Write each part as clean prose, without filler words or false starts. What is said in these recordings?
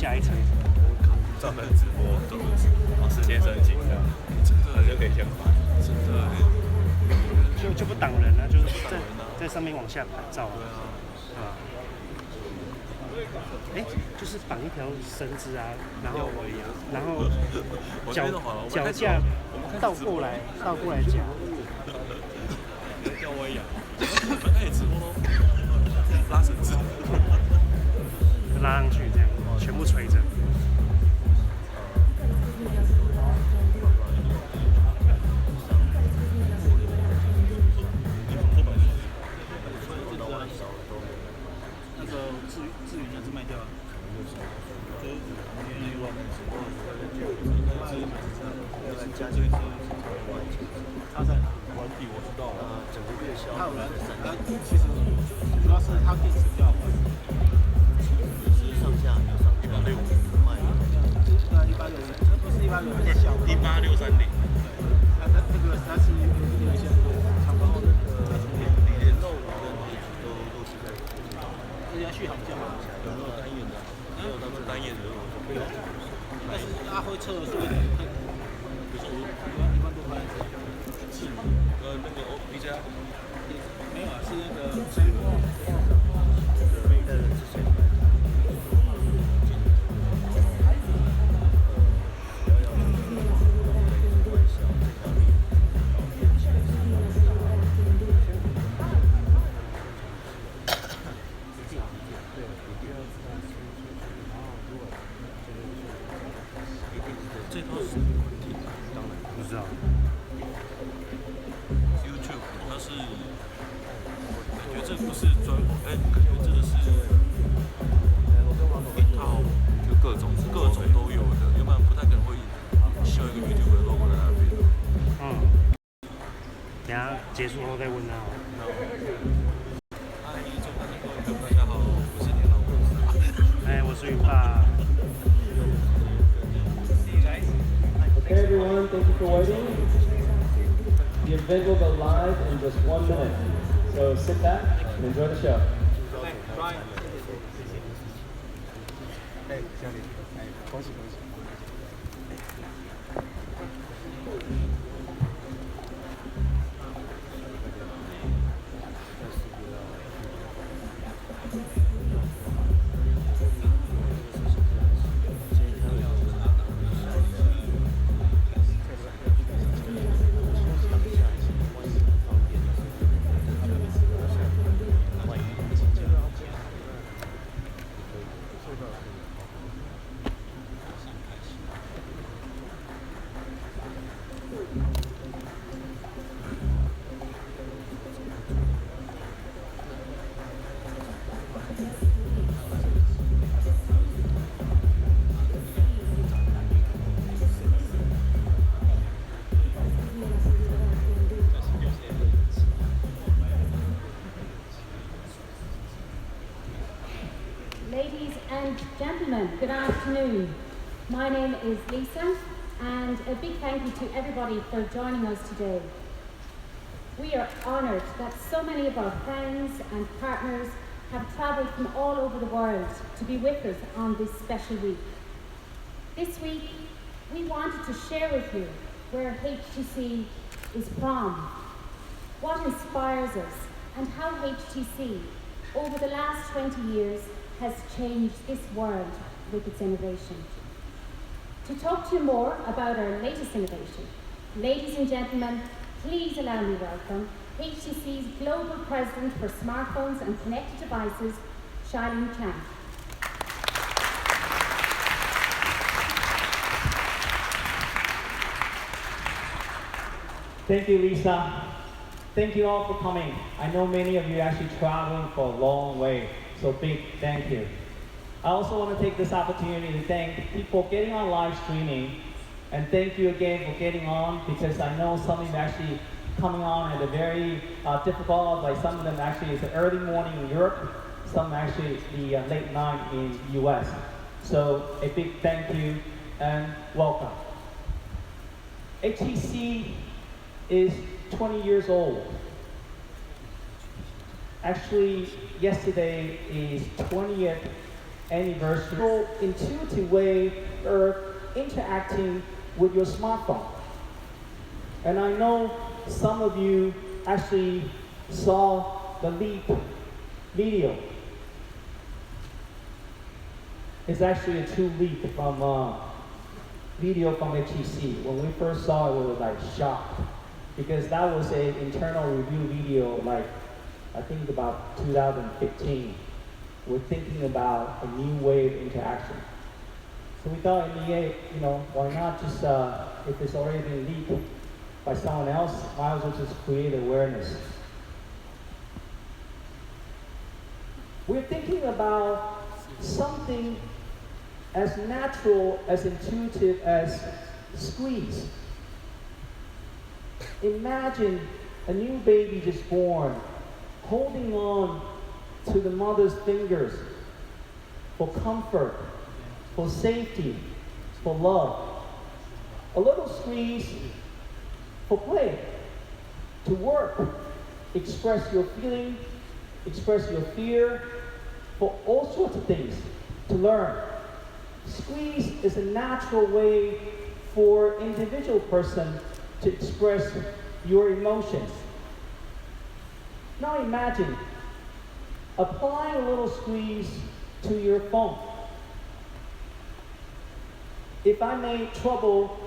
下一层。专门直播，时间申请的，真的就可以先买，真的。就不挡人啊，就是在上面往下拍照啊。对啊。就是绑一条绳子啊，然后脚架倒过来夹。吊威亚，可以直播喽，拉绳子，拉上去这样，全部垂着。它在软体我知道，整个月销。它其实主要是它电池比较快，是上下165卖的。对，160，这不是160，是小的。18630。它是有一些长高的连肉都是在。而且续航比较好。有没有单眼的？没有，它是单眼的。但是它会测速很，比如说1万多块。是那个OPJ没有啊，是那个这套是当然不知道。YouTube 它是，感觉这不是感觉这个是一套，就各种都有的，要不然不太可能会秀一个 YouTube 的 logo 在那边。等下结束后再问他。嗨，中南的各位朋友，大家好，我是年老公。我是云爸。Okay, everyone, thank you for waiting. The event will go live in just 1 minute. So sit back and enjoy the show. Brian， 小李，恭喜恭喜。Ladies and gentlemen, good afternoon. My name is Lisa, and a big thank you to everybody for joining us today. We are honoured that so many of our friends and partners have travelled from all over the world to be with us on this special week. This week, we wanted to share with you where HTC is from, what inspires us, and how HTC, over the last 20 years, has changed this world with its innovation. To talk to you more about our latest innovation, ladies and gentlemen, please allow me welcome HTC's Global President for Smartphones and Connected Devices, Shailene Chan. Thank you, Lisa. Thank you all for coming. I know many of you are actually traveling for a long way, so big thank you. I also want to take this opportunity to thank people getting on live streaming, and thank you again for getting on, because I know some of you actually coming on at a very difficult, like some of them actually it's the early morning in Europe, some actually the late night in the US. So a big thank you and welcome. HTC is 20 years old. Actually, yesterday is 20th anniversary, intuitive way of interacting with your smartphone. And I know some of you actually saw the leak video. It's actually a true leak from video from Htc. When we first saw it, we were like shocked because that was an internal review video, like I think about 2015. We're thinking about a new way of interaction. So we thought in the end, why not just, if it's already been leaked by someone else, might as well just create awareness. We're thinking about something as natural, as intuitive as squeeze. Imagine a new baby just born, holding on to the mother's fingers for comfort, for safety, for love. A little squeeze for play, to work, express your feeling, express your fear, for all sorts of things, to learn. Squeeze is a natural way for individual person to express your emotions. Now imagine applying a little squeeze to your phone. If I may trouble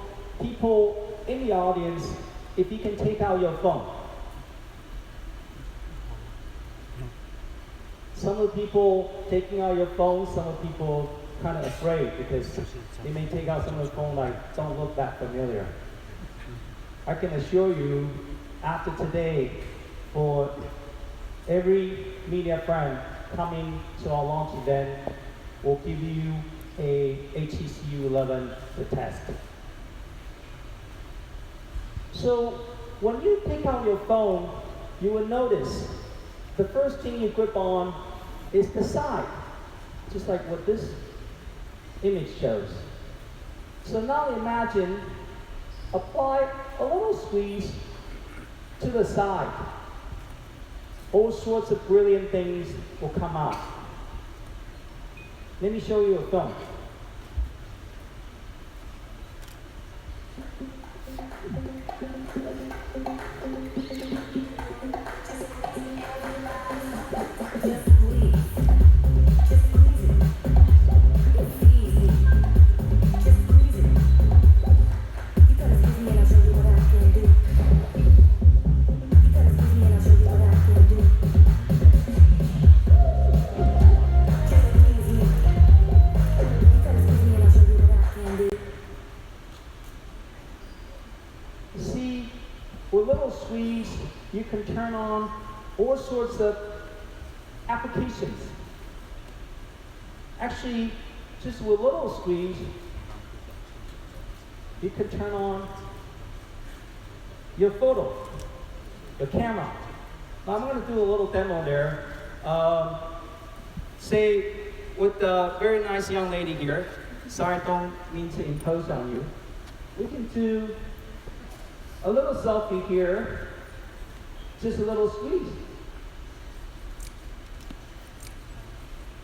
people in the audience, if you can take out your phone. Some of the people taking out your phone, some of the people kind of afraid because they may take out some of the phone like, don't look that familiar. I can assure you, after today, for every media friend coming to our launch event, we'll give you a Htc U11 to test. So when you take out your phone, you will notice the first thing you grip on is the side, just like what this image shows. So now imagine, apply a little squeeze to the side. All sorts of brilliant things will come out. Let me show you a film. You can turn on all sorts of applications. Actually, just with a little squeeze, you can turn on your photo, your camera. Now I'm going to do a little demo there. Say, with a very nice young lady here, sorry, I don't mean to impose on you. We can do a little selfie here. Just a little squeeze.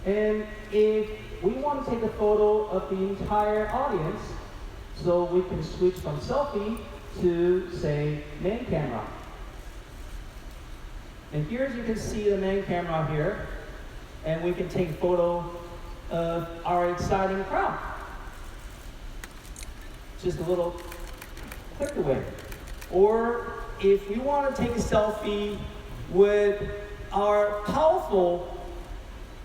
And if we want to take a photo of the entire audience, so we can switch from selfie to, say, main camera. And here you can see the main camera here, and we can take a photo of our exciting crowd. Just a little click away. Or if we want to take a selfie with our powerful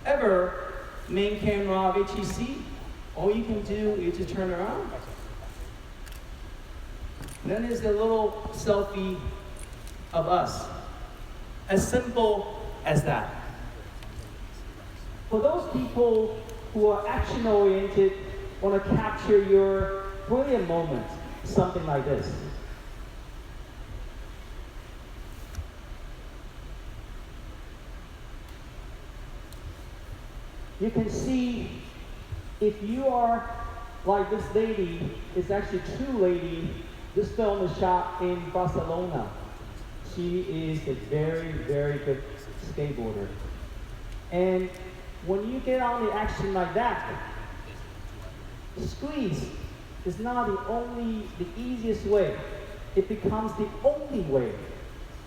ever main camera of HTC, all you can do is to turn around. Then there's a little selfie of us. As simple as that. For those people who are action-oriented, want to capture your brilliant moments, something like this. You can see if you are like this lady, it's actually a true lady. This film is shot in Barcelona. She is a very, very good skateboarder. And when you get on the action like that, squeeze is not the easiest way. It becomes the only way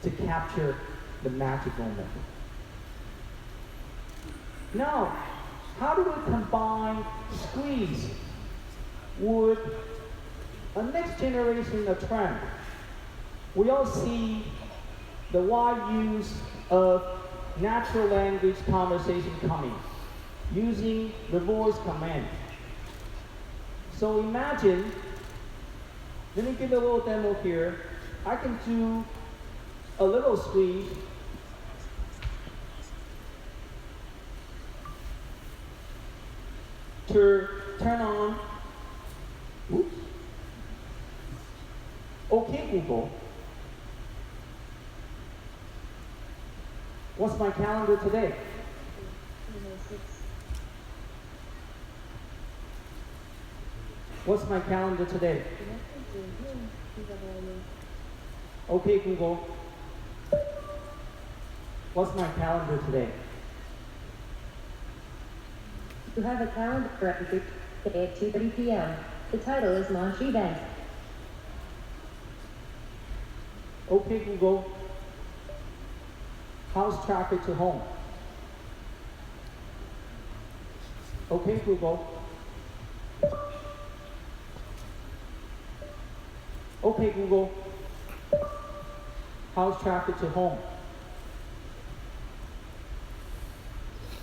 to capture the magic moment. Now, how do we combine squeeze with a next generation of trend? We all see the wide use of natural language conversation coming, using the voice command. So imagine, let me give a little demo here. I can do a little squeeze. To turn on, oops. Okay, Google. What's my calendar today? What's my calendar today? Okay, Google. What's my calendar today? You have a calendar today at 2:30 p.m. The title is Launch Event. Okay, Google. How's traffic to home? Okay, Google. Okay, Google. How's traffic to home?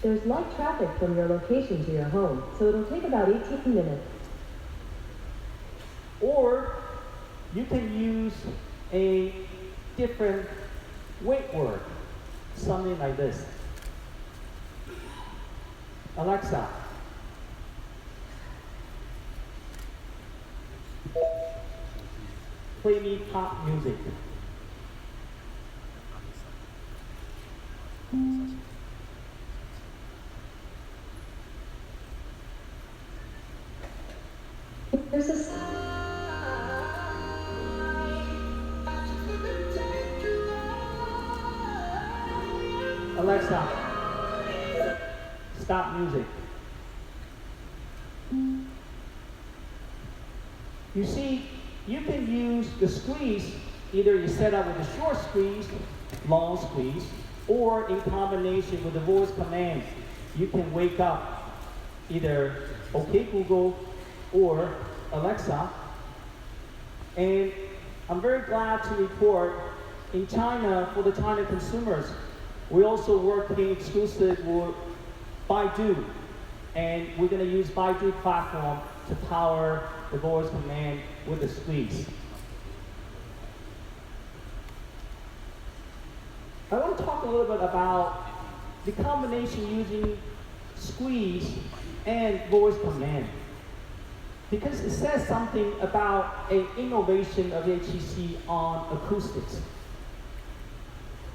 There's light traffic from your location to your home, so it'll take about 18 minutes. Or you can use a different wait word, something like this. Alexa, play me pop music. There's a Alexa, stop music. You see, you can use the squeeze, either you set up with a short squeeze, long squeeze, or in combination with the voice command, you can wake up either OK Google or Alexa. And I'm very glad to report in China, for the China consumers, we're also working exclusive with Baidu, and we're going to use Baidu platform to power the voice command with the squeeze. I want to talk a little bit about the combination using squeeze and voice command, because it says something about an innovation of HTC on acoustics.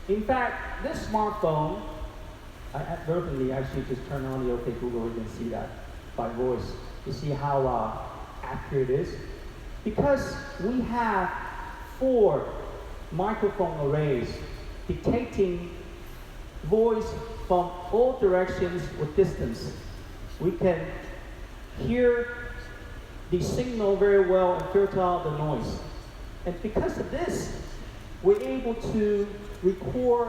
In fact, this smartphone, I advertently actually just turn on the OK Google, you can see that by voice. You see how accurate it is? Because we have 4 microphone arrays detecting voice from all directions with distance. We can hear the signal very well and filter out the noise. And because of this, we're able to record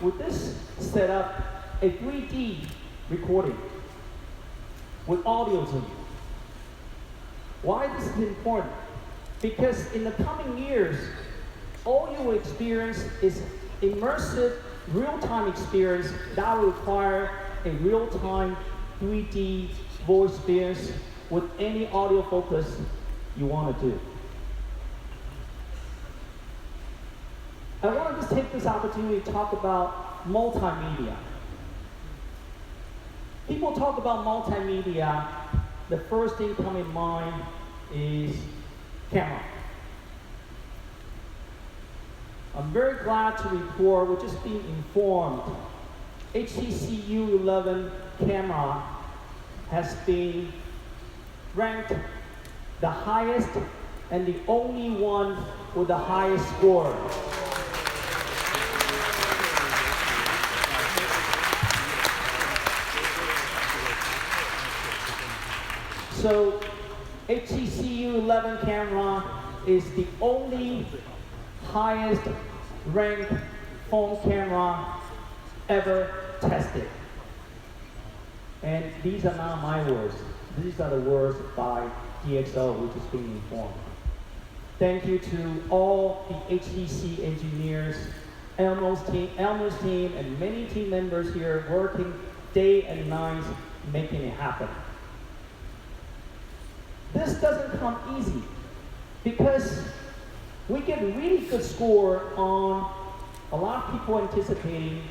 with this setup a 3D recording with audio zoom. Why this is important? Because in the coming years, all you will experience is immersive, real-time experience that will require a real-time 3D voice experience with any audio focus you want to do. I want to just take this opportunity to talk about multimedia. People talk about multimedia, the first thing coming in mind is camera. I'm very glad to report, we're just being informed, Htc U11 camera has been ranked the highest and the only one with the highest score. So Htc U11 camera is the only highest ranked phone camera ever tested. And these are not my words. These are the words by DxO, which is being informed. Thank you to all the HTC engineers, Elmo's team, and many team members here working day and night making it happen. This doesn't come easy because we get a really good score on a lot of people anticipating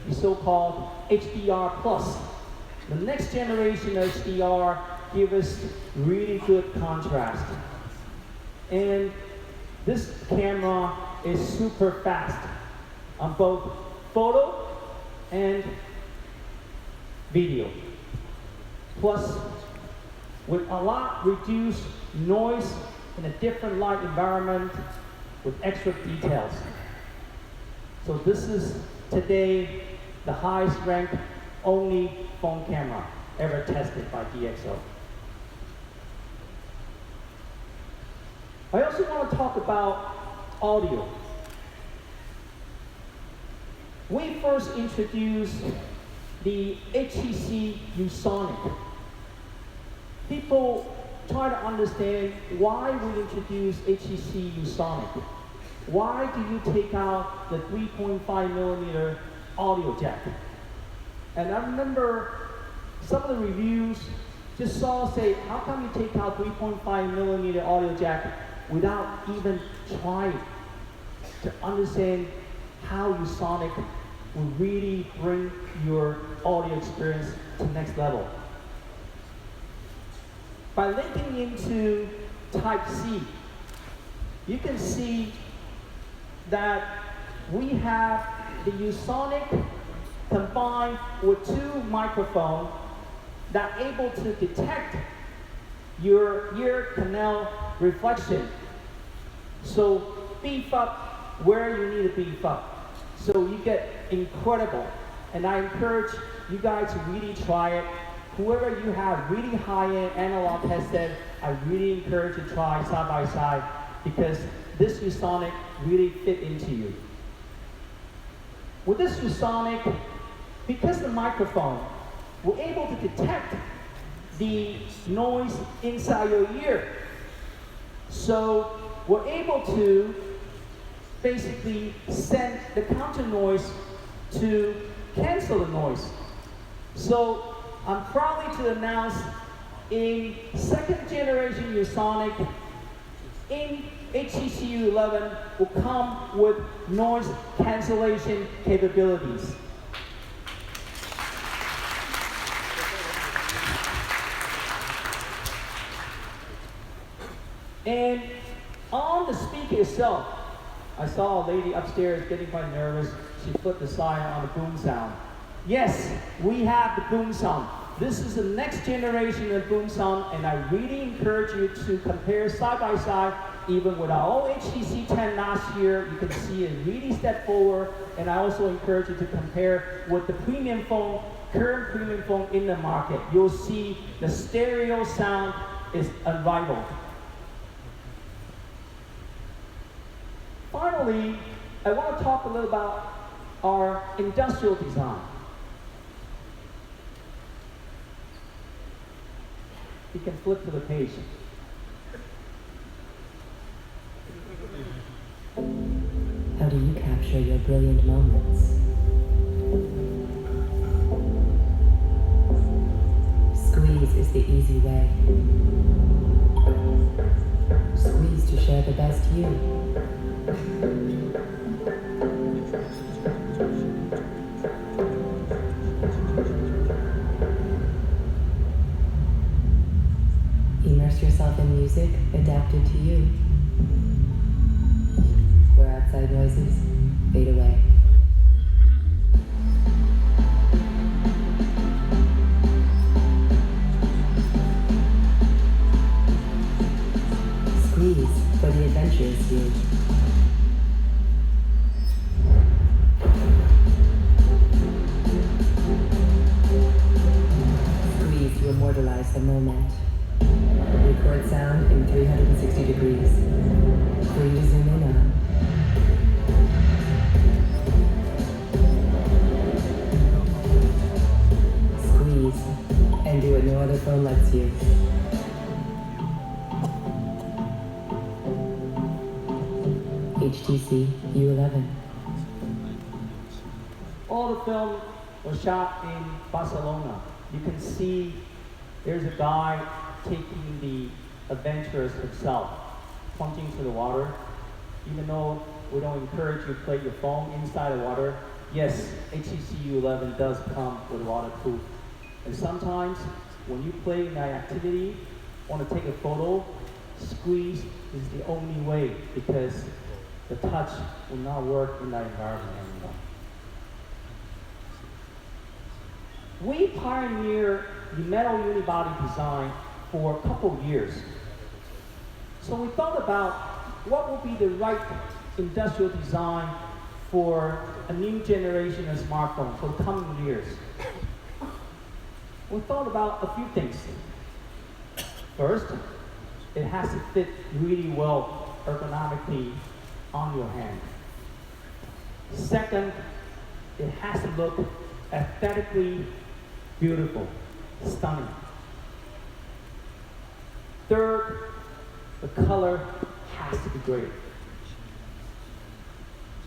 the so-called HDR plus. The next generation of HDR gives us really good contrast. And this camera is super fast on both photo and video. Plus, with a lot reduced noise in a different light environment with extra details. So this is today the highest ranked only phone camera ever tested by DxO. I also want to talk about audio. We first introduced the Htc U11. People try to understand why we introduced Htc U11. Why do you take out the 3.5mm audio jack? And I remember some of the reviews just say, how come you take out 3.5mm audio jack without even trying to understand how ViewSonic will really bring your audio experience to the next level? By linking into Type-C, you can see that we have the ViewSonic combined with two microphones that are able to detect your ear canal reflection. So beef up where you need to beef up. So you get incredible. And I encourage you guys to really try it. Whoever you have really high-end analog headset, I really encourage you to try side by side because this ViewSonic really fit into you. With this ViewSonic, because the microphone, we're able to detect the noise inside your ear. So we're able to basically send the counter noise to cancel the noise. So I'm proud to announce in second generation ViewSonic in Htc U11 will come with noise cancellation capabilities. And on the speaker itself, I saw a lady upstairs getting quite nervous. She put the sign on the boom sound. Yes, we have the boom sound. This is the next generation of boom sound, and I really encourage you to compare side by side. Even with our old HTC 10 last year, you can see it really step forward. And I also encourage you to compare with the premium phone, current premium phone in the market. You'll see the stereo sound is unrivaled. Finally, I want to talk a little about our industrial design. You can flip to the page. How do you capture your brilliant moments? Squeeze is the easy way. Squeeze to share the best you. Immerse yourself in music adapted to you. Where outside noises fade away. Squeeze for the adventurous you. Squeeze to immortalize the moment. Htc U11. All the film was shot in Barcelona. You can see there's a guy taking the adventures himself, plunging into the water. Even though we don't encourage you to play your phone inside the water, yes, Htc U11 does come with waterproof. And sometimes when you play in that activity, want to take a photo, squeeze is the only way because the touch will not work in that environment anymore. We pioneered the metal unibody design for a couple years. So we thought about what would be the right industrial design for a new generation of smartphones for the coming years. We thought about a few things. First, it has to fit really well ergonomically on your hand. Second, it has to look aesthetically beautiful, stunning. Third, the color has to be great.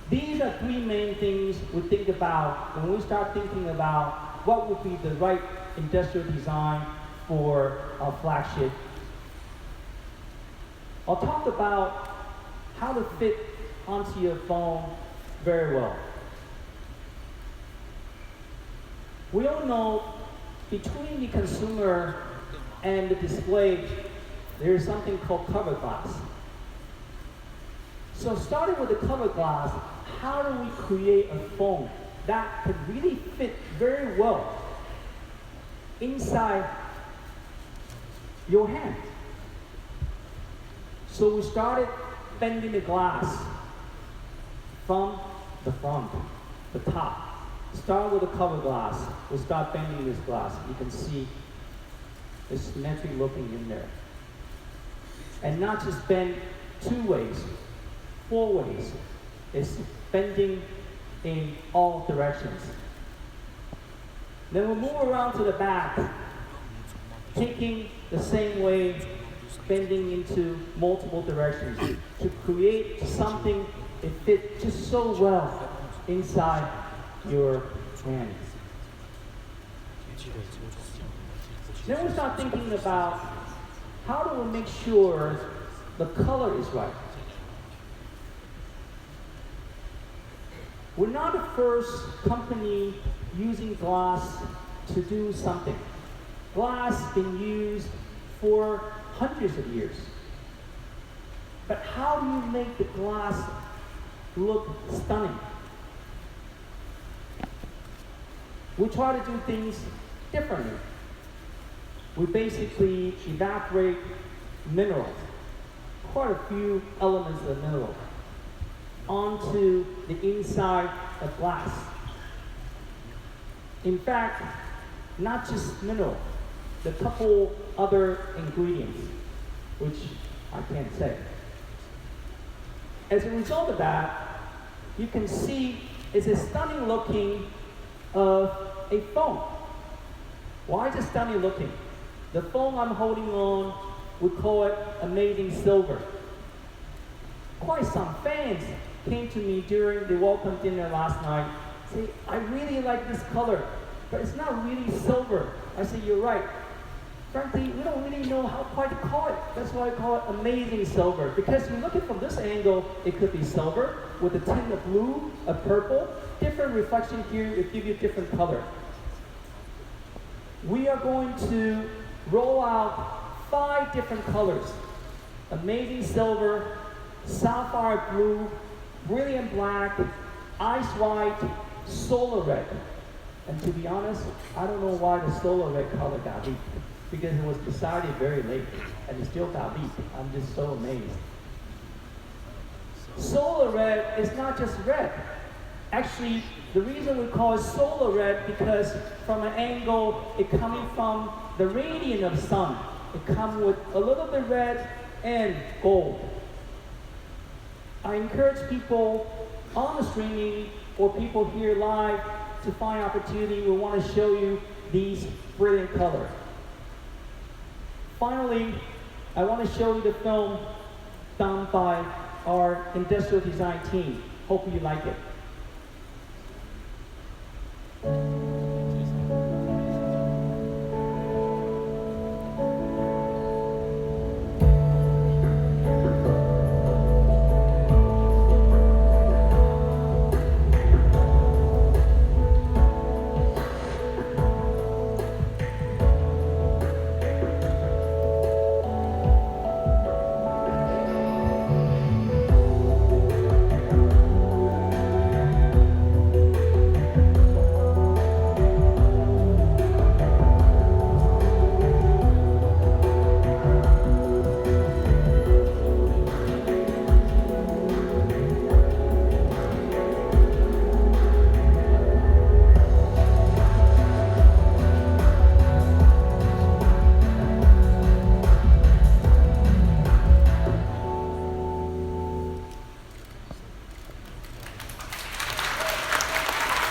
These are three main things we think about when we start thinking about what would be the right industrial design for our flagship. I'll talk about how to fit onto your phone very well. We all know between the consumer and the display, there is something called cover glass. So starting with the cover glass, how do we create a phone that could really fit very well inside your hand? So we started bending the glass from the front, the top. Start with the cover glass. We'll start bending this glass. You can see the symmetry looking in there. And not just bend 2 ways, 4 ways. It's bending in all directions. Then we'll move around to the back, taking the same way, bending into multiple directions to create something that fits just so well inside your hand. Then we start thinking about how do we make sure the color is right. We're not the first company using glass to do something. Glass has been used for hundreds of years. But how do you make the glass look stunning? We try to do things differently. We basically evaporate minerals, quite a few elements of mineral, onto the inside of glass. In fact, not just mineral, the couple other ingredients, which I can't say. As a result of that, you can see it's a stunning looking of a phone. Why is it stunning looking? The phone I'm holding on, we call it Amazing Silver. Quite some fans came to me during the welcome dinner last night, say, I really like this color, but it's not really silver. I said, you're right. Frankly, we don't really know how quite to call it. That's why I call it Amazing Silver. Because you look at it from this angle, it could be silver with a tint of blue, of purple, different reflection here, it gives you a different color. We are going to roll out 5 different colors. Amazing Silver, Sapphire Blue, Brilliant Black, Ice White, Solar Red. And to be honest, I don't know why the Solar Red color got leaked, because it was decided very late, and it still got leaked. I'm just so amazed. Solar Red is not just red. Actually, the reason we call it Solar Red because from an angle, it coming from the radiant of sun. It comes with a little bit red and gold. I encourage people on the streaming or people here live to find opportunity. We want to show you these brilliant colors. Finally, I want to show you the film done by our industrial design team. Hope you like it.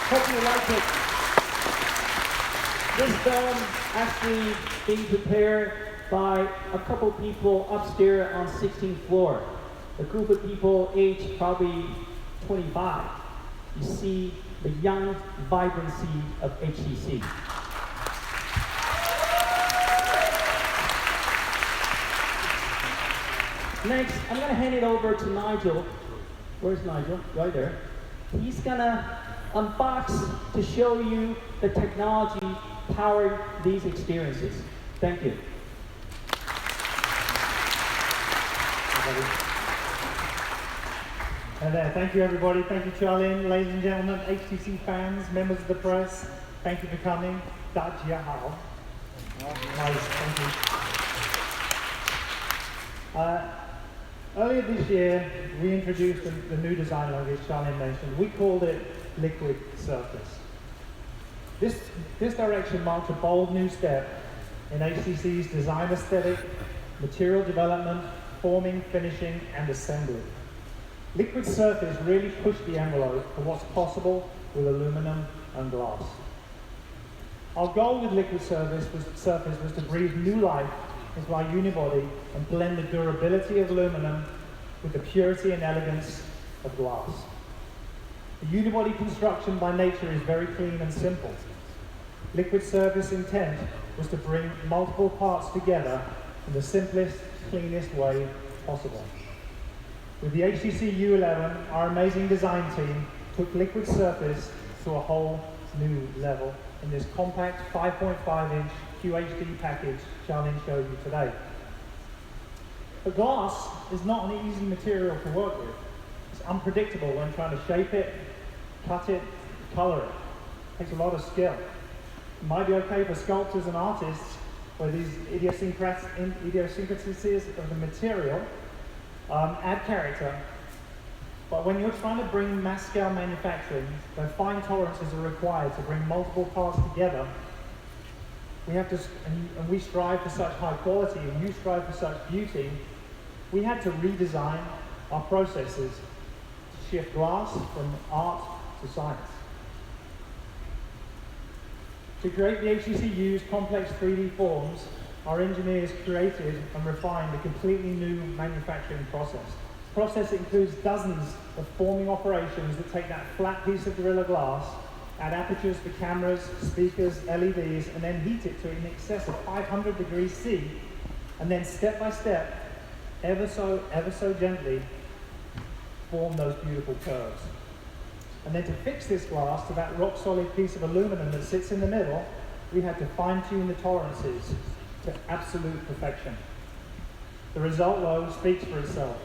Hope you like it. This film actually being prepared by a couple people upstairs on 16th floor. A group of people aged probably 25. You see the young vibrancy of HTC. Next, I'm going to hand it over to Nigel. Where's Nigel? Right there. He's going to unbox to show you the technology powering these experiences. Thank you. Hi there. Thank you, everybody. Thank you, Charlene. Ladies and gentlemen, HTC fans, members of the press, thank you for coming. Dajiahao. Nice, thank you. Earlier this year, we introduced the new design language Charlene mentioned. We called it Liquid Surface. This direction marks a bold new step in HTC's design aesthetic, material development, forming, finishing, and assembly. Liquid Surface really pushed the envelope for what's possible with aluminum and glass. Our goal with Liquid Surface was to breathe new life into our unibody and blend the durability of aluminum with the purity and elegance of glass. The unibody construction by nature is very clean and simple. Liquid Surface intent was to bring multiple parts together in the simplest, cleanest way possible. With the HTC U11, our amazing design team took Liquid Surface to a whole new level in this compact 5.5-inch QHD package Charlene showed you today. But glass is not an easy material to work with. It's unpredictable when trying to shape it, cut it, color it. It takes a lot of skill. It might be okay for sculptors and artists where these idiosyncrasies of the material add character. But when you're trying to bring mass-scale manufacturing, where fine tolerances are required to bring multiple parts together, we have to, and we strive for such high quality, and you strive for such beauty, we had to redesign our processes to shift glass from art to science. To create the HTC U's complex 3D forms, our engineers created and refined a completely new manufacturing process. The process includes dozens of forming operations that take that flat piece of Gorilla Glass, add apertures for cameras, speakers, LEDs, and then heat it to in excess of 500 degrees C, and then step by step, ever so gently, form those beautiful curves. And then to fix this glass to that rock-solid piece of aluminum that sits in the middle, we had to fine-tune the tolerances to absolute perfection. The result, though, speaks for itself.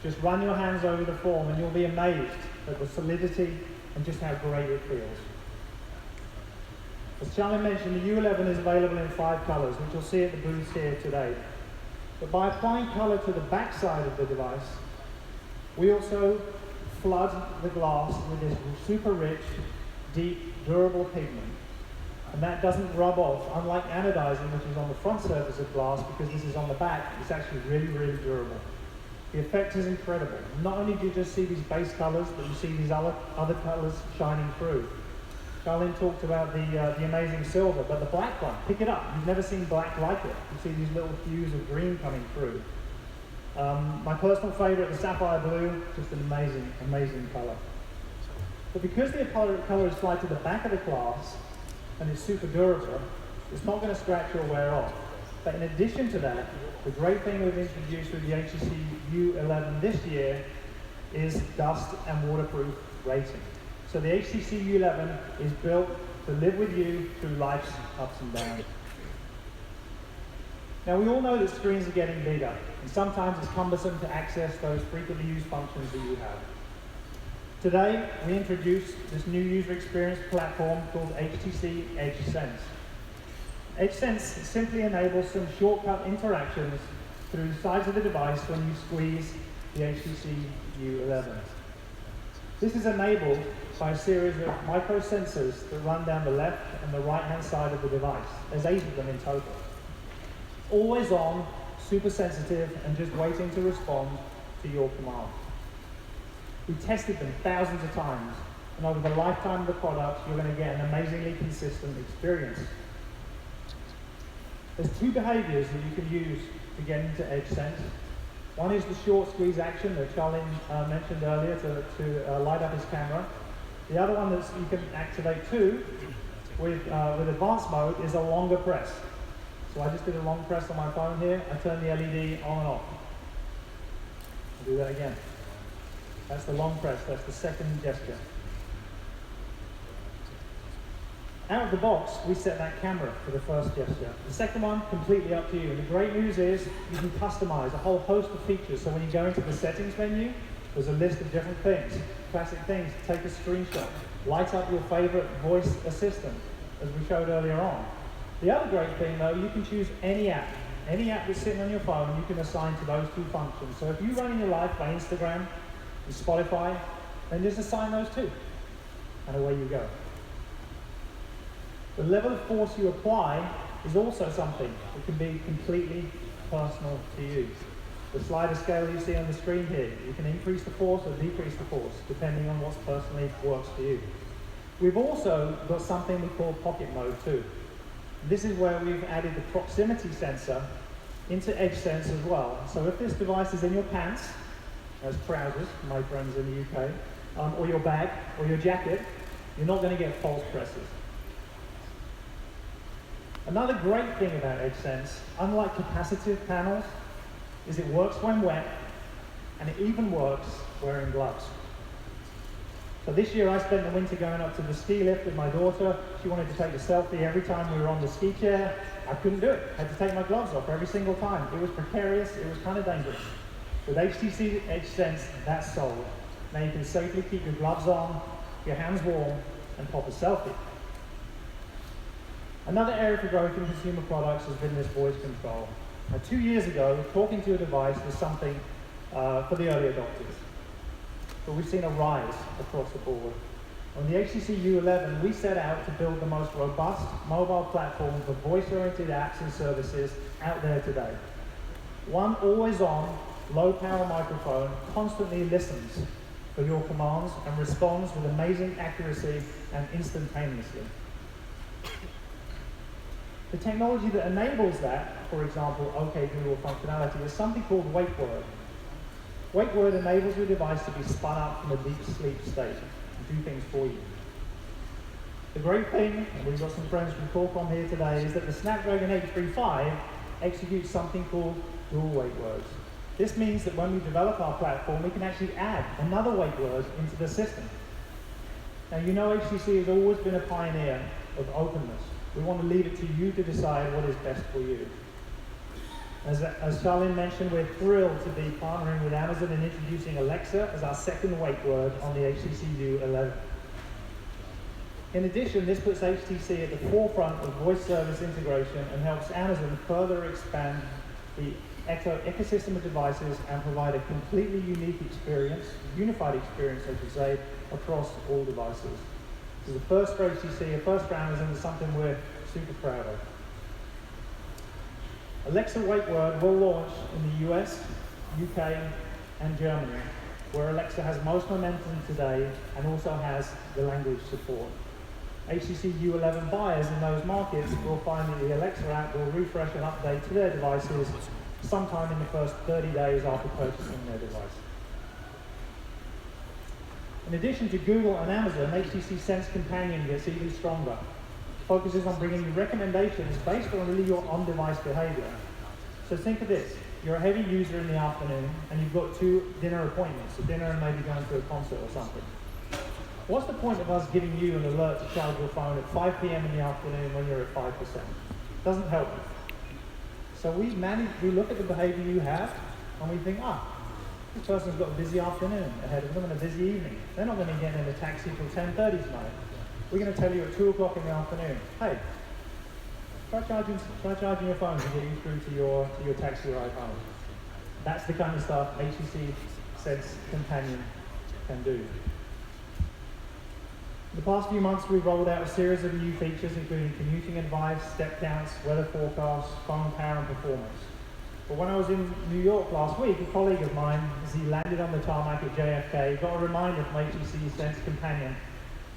Just run your hands over the form and you'll be amazed at the solidity and just how great it feels. As Charlie mentioned, the U11 is available in 5 colors, which you'll see at the booths here today. But by applying color to the back side of the device, we also flood the glass with this super rich, deep, durable pigment. And that doesn't rub off, unlike anodizing, which is on the front surface of glass, because this is on the back, it's actually really, really durable. The effect is incredible. Not only do you just see these base colors, but you see these other colors shining through. Charlene talked about the amazing silver, but the black one, pick it up. You've never seen black like it. You see these little hues of green coming through. My personal favorite, the sapphire blue, just an amazing, amazing color. But because the color is applied to the back of the glass and it's super durable, it's not going to scratch or wear off. But in addition to that, the great thing we've introduced with the Htc U11 this year is dust and waterproof rating. So the Htc U11 is built to live with you through life's ups and downs. Now we all know that screens are getting bigger, and sometimes it's cumbersome to access those frequently used functions that you have. Today, we introduced this new user experience platform called HTC EdgeSense. EdgeSense simply enables some shortcut interactions through the sides of the device when you squeeze the HTC U11. This is enabled by a series of micro sensors that run down the left and the right-hand side of the device. There's 8 of them in total. Always on, super sensitive, and just waiting to respond to your command. We tested them thousands of times, and over the lifetime of the product, you're going to get an amazingly consistent experience. There's 2 behaviors that you can use to get into EdgeSense. One is the short squeeze action that Charlie mentioned earlier to light up his camera. The other one that you can activate too with advanced mode is a longer press. So I just did a long press on my phone here. I turn the LED on and off. I'll do that again. That's the long press. That's the second gesture. Out of the box, we set that camera for the first gesture. The second one, completely up to you. And the great news is you can customize a whole host of features. So when you go into the settings menu, there's a list of different things, classic things. Take a screenshot, light up your favorite voice assistant, as we showed earlier on. The other great thing though, you can choose any app that's sitting on your phone, you can assign to those 2 functions. So if you run in your life by Instagram and Spotify, then just assign those 2, and away you go. The level of force you apply is also something that can be completely personal to you. The slider scale you see on the screen here, you can increase the force or decrease the force, depending on what personally works for you. We've also got something we call pocket mode too. This is where we've added the proximity sensor into EdgeSense as well. So if this device is in your pants, as trousers, my friends in the UK, or your bag, or your jacket, you're not going to get false presses. Another great thing about EdgeSense, unlike capacitive panels, is it works when wet, and it even works wearing gloves. So this year I spent the winter going up to the ski lift with my daughter. She wanted to take a selfie every time we were on the ski chair. I couldn't do it. I had to take my gloves off every single time. It was precarious, it was kind of dangerous. With HTC EdgeSense, that's solved. Now you can safely keep your gloves on, your hands warm, and pop a selfie. Another area for growth in consumer products has been this voice control. Now 2 years ago, talking to a device was something for the early adopters. But we've seen a rise across the board. On the HTC U11, we set out to build the most robust mobile platform for voice-oriented apps and services out there today. One always-on, low-power microphone constantly listens for your commands and responds with amazing accuracy and instantaneously. The technology that enables that, for example, OK Google functionality, is something called Wake Word. Wake Word enables your device to be spun up from a deep sleep state and do things for you. The great thing, and we've got some friends from Qualcomm here today, is that the Snapdragon 835 executes something called dual wake words. This means that when we develop our platform, we can actually add another wake word into the system. Now, you know HTC has always been a pioneer of openness. We want to leave it to you to decide what is best for you. As Charlene mentioned, we're thrilled to be partnering with Amazon and introducing Alexa as our second wake word on the HTC U11. In addition, this puts HTC at the forefront of voice service integration and helps Amazon further expand the ecosystem of devices and provide a completely unique experience, unified experience, I should say, across all devices. This is a first for HTC, a first for Amazon, and something we're super proud of. Alexa Wake Word will launch in the US, UK, and Germany, where Alexa has most momentum today and also has the language support. HTC U11 buyers in those markets will find that the Alexa app will refresh and update to their devices sometime in the first 30 days after purchasing their device. In addition to Google and Amazon, HTC Sense Companion gets even stronger. Focuses on bringing you recommendations based on really your on-device behavior. So think of this. You're a heavy user in the afternoon and you've got 2 dinner appointments, a dinner and maybe going to a concert or something. What's the point of us giving you an alert to charge your phone at 5 p.m. in the afternoon when you're at 5%? Doesn't help you. So we look at the behavior you have and we think, this person's got a busy afternoon ahead of them and a busy evening. They're not going to get in a taxi till 10:30 tonight. We're going to tell you at 2 o'clock in the afternoon, hey, try charging your phone to get you through to your taxi ride home. That's the kind of stuff HTC Sense Companion can do. In the past few months, we've rolled out a series of new features, including commuting advice, step counts, weather forecasts, phone power and performance. But when I was in New York last week, a colleague of mine, as he landed on the tarmac at JFK, got a reminder from HTC Sense Companion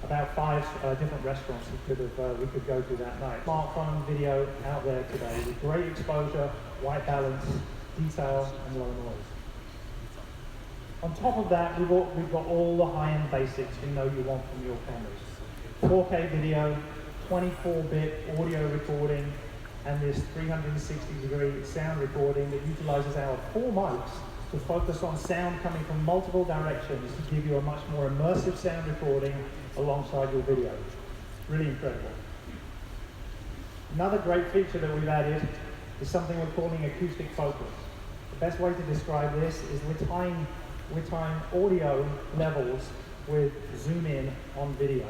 about 5 different restaurants we could go to that night. Smartphone video out there today with great exposure, white balance, detail, and low noise. On top of that, we've got all the high-end basics you know you want from your cameras. 4K video, 24-bit audio recording, and this 360-degree sound recording that utilizes our 4 mics to focus on sound coming from multiple directions to give you a much more immersive sound recording alongside your video. Really incredible. Another great feature that we've added is something we're calling acoustic focus. The best way to describe this is we're tying audio levels with zoom in on video.